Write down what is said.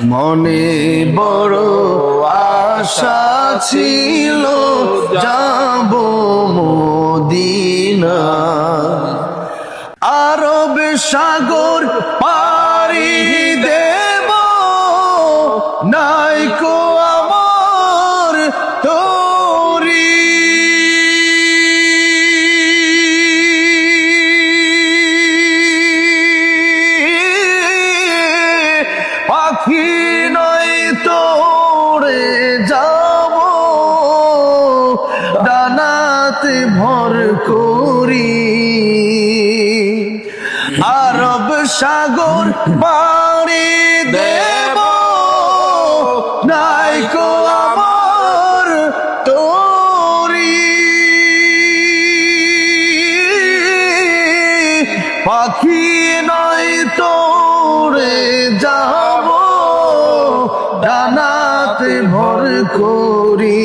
মনে বড় আশা ছিল যাব মদিনা আরব সাগর পাড়ি দেব নাইকো আমার তরি পাখি নয় তোড়ে যাব ডানাতে ভর করি আরব সাগর পাড়ি দেব নাইকো আমার তরি পাখি নয় তোড়ে যাব ডানাতে ভর করি